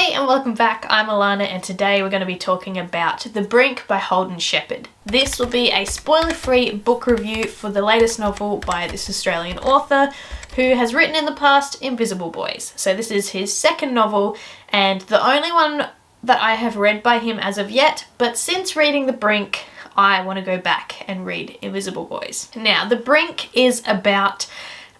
Hey and welcome back, I'm Alana and today we're going to be talking about The Brink by Holden Sheppard. This will be a spoiler-free book review for the latest novel by this Australian author who has written in the past Invisible Boys. So this is his second novel and the only one that I have read by him as of yet, but since reading The Brink I want to go back and read Invisible Boys. Now, The Brink is about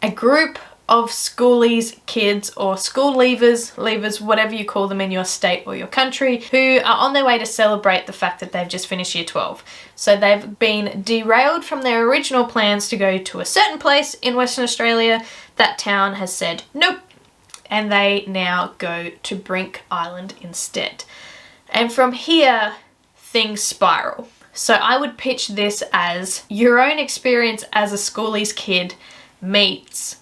a group of schoolies, kids, or school leavers, whatever you call them in your state or your country, who are on their way to celebrate the fact that they've just finished year 12. So they've been derailed from their original plans to go to a certain place in Western Australia. That town has said nope, and they now go to Brink Island instead. And from here, things spiral. So I would pitch this as your own experience as a schoolies kid meets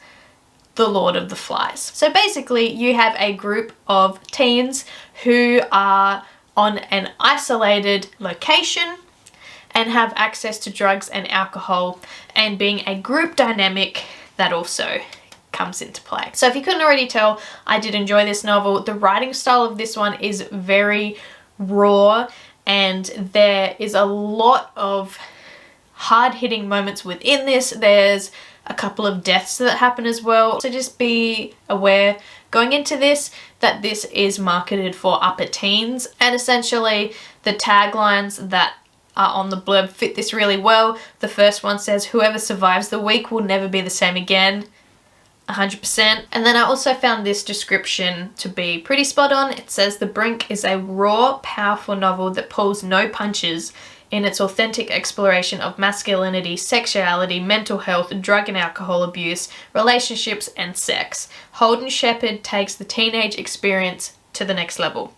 The Lord of the Flies. So basically you have a group of teens who are on an isolated location and have access to drugs and alcohol, and being a group dynamic that also comes into play. So if you couldn't already tell, I did enjoy this novel. The writing style of this one is very raw and there is a lot of hard-hitting moments within this. There's a couple of deaths that happen as well, so just be aware going into this that this is marketed for upper teens, and essentially the taglines that are on the blurb fit this really well. The first one says, "Whoever survives the week will never be the same again." 100%. And then I also found this description to be pretty spot on. It says, "The Brink is a raw, powerful novel that pulls no punches in its authentic exploration of masculinity, sexuality, mental health, drug and alcohol abuse, relationships, and sex. Holden Sheppard takes the teenage experience to the next level."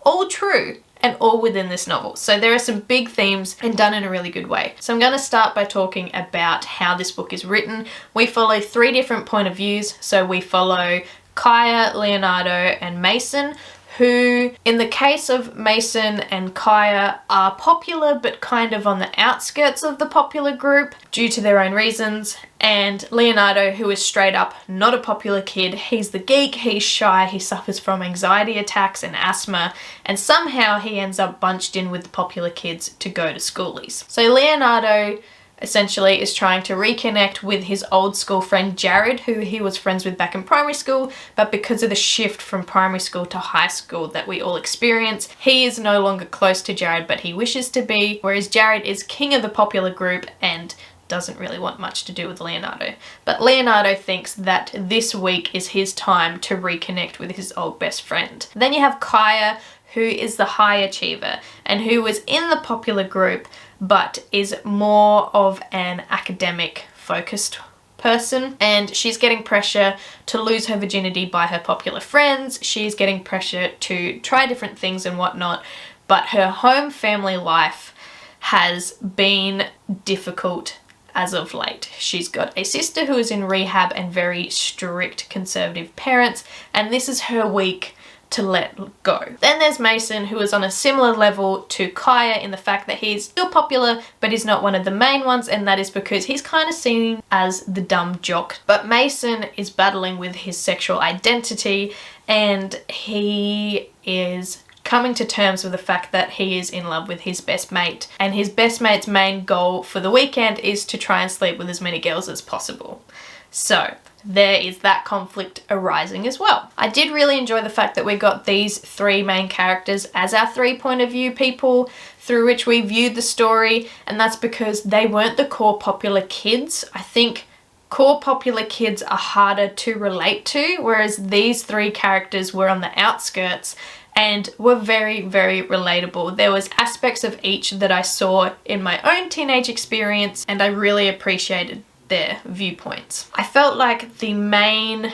All true, and all within this novel. So there are some big themes and done in a really good way. So I'm going to start by talking about how this book is written. We follow 3 different point of views. So we follow Kaya, Leonardo, and Mason, who, in the case of Mason and Kaya, are popular but kind of on the outskirts of the popular group due to their own reasons. And Leonardo, who is straight up not a popular kid, he's the geek, he's shy, he suffers from anxiety attacks and asthma, and somehow he ends up bunched in with the popular kids to go to schoolies. So Leonardo essentially is trying to reconnect with his old school friend Jared, who he was friends with back in primary school, but because of the shift from primary school to high school that we all experience, he is no longer close to Jared, but he wishes to be, whereas Jared is king of the popular group and doesn't really want much to do with Leonardo. But Leonardo thinks that this week is his time to reconnect with his old best friend. Then you have Kaya, who is the high achiever and who was in the popular group but is more of an academic focused person, and she's getting pressure to lose her virginity by her popular friends. She's getting pressure to try different things and whatnot, but her home family life has been difficult as of late. She's got a sister who is in rehab and very strict conservative parents, and this is her week to let go. Then there's Mason, who is on a similar level to Kaya in the fact that he's still popular but he's not one of the main ones, and that is because he's kind of seen as the dumb jock. But Mason is battling with his sexual identity and he is coming to terms with the fact that he is in love with his best mate, and his best mate's main goal for the weekend is to try and sleep with as many girls as possible. So there is that conflict arising as well. I did really enjoy the fact that we got these 3 main characters as our 3 point of view people through which we viewed the story, and that's because they weren't the core popular kids. I think core popular kids are harder to relate to, whereas these 3 characters were on the outskirts and were very, very relatable. There was aspects of each that I saw in my own teenage experience, and I really appreciated their viewpoints. I felt like the main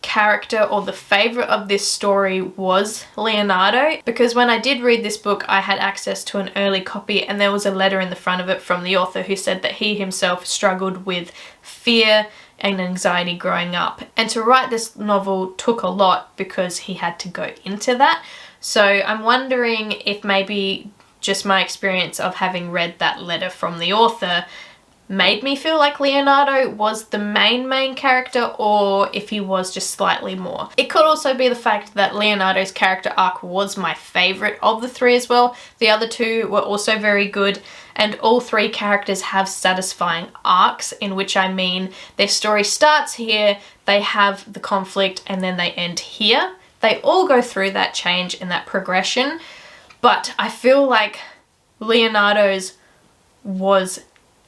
character or the favorite of this story was Leonardo, because when I did read this book I had access to an early copy and there was a letter in the front of it from the author who said that he himself struggled with fear and anxiety growing up, and to write this novel took a lot because he had to go into that. So I'm wondering if maybe just my experience of having read that letter from the author made me feel like Leonardo was the main character, or if he was just slightly more. It could also be the fact that Leonardo's character arc was my favourite of the three as well. The other two were also very good, and all three characters have satisfying arcs, in which I mean their story starts here, they have the conflict, and then they end here. They all go through that change and that progression, but I feel like Leonardo's was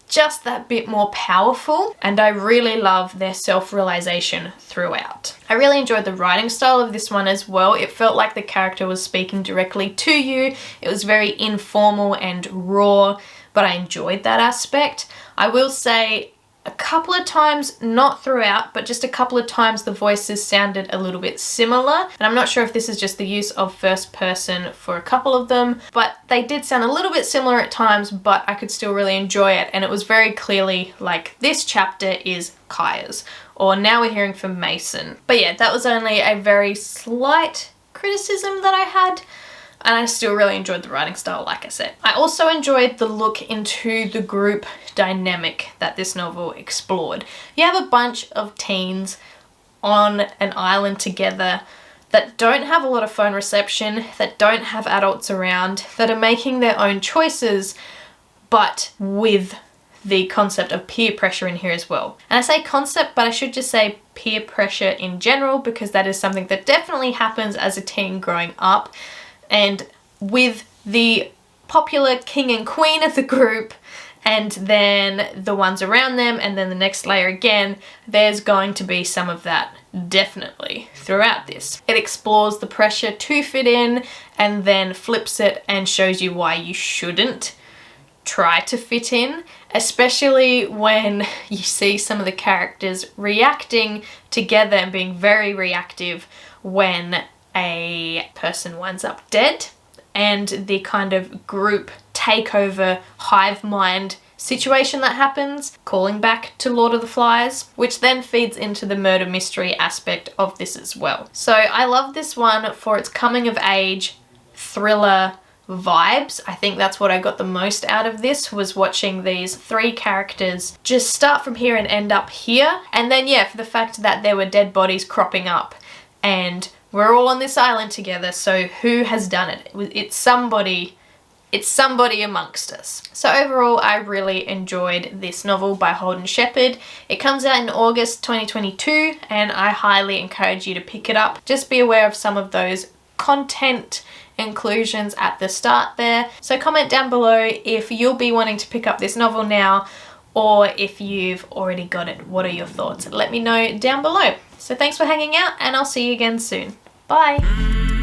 just that bit more powerful, and I really love their self-realization throughout. I really enjoyed the writing style of this one as well. It felt like the character was speaking directly to you. It was very informal and raw, but I enjoyed that aspect. I will say a couple of times, not throughout, but just a couple of times the voices sounded a little bit similar. And I'm not sure if this is just the use of first person for a couple of them, but they did sound a little bit similar at times, but I could still really enjoy it. And it was very clearly like, this chapter is Kaya's, or now we're hearing from Mason. But yeah, that was only a very slight criticism that I had. And I still really enjoyed the writing style, like I said. I also enjoyed the look into the group dynamic that this novel explored. You have a bunch of teens on an island together that don't have a lot of phone reception, that don't have adults around, that are making their own choices, but with the concept of peer pressure in here as well. And I say concept, but I should just say peer pressure in general, because that is something that definitely happens as a teen growing up. And with the popular king and queen of the group, and then the ones around them, and then the next layer again, there's going to be some of that definitely throughout this. It explores the pressure to fit in, and then flips it and shows you why you shouldn't try to fit in, especially when you see some of the characters reacting together and being very reactive when a person winds up dead, and the kind of group takeover hive mind situation that happens, calling back to Lord of the Flies, which then feeds into the murder mystery aspect of this as well. So I love this one for its coming of age thriller vibes. I think that's what I got the most out of this, was watching these three characters just start from here and end up here. And then yeah, for the fact that there were dead bodies cropping up, and we're all on this island together, so who has done it? It's somebody amongst us. So overall, I really enjoyed this novel by Holden Sheppard. It comes out in August 2022, and I highly encourage you to pick it up. Just be aware of some of those content inclusions at the start there. So comment down below if you'll be wanting to pick up this novel now, or if you've already got it. What are your thoughts? Let me know down below. So thanks for hanging out, and I'll see you again soon. Bye!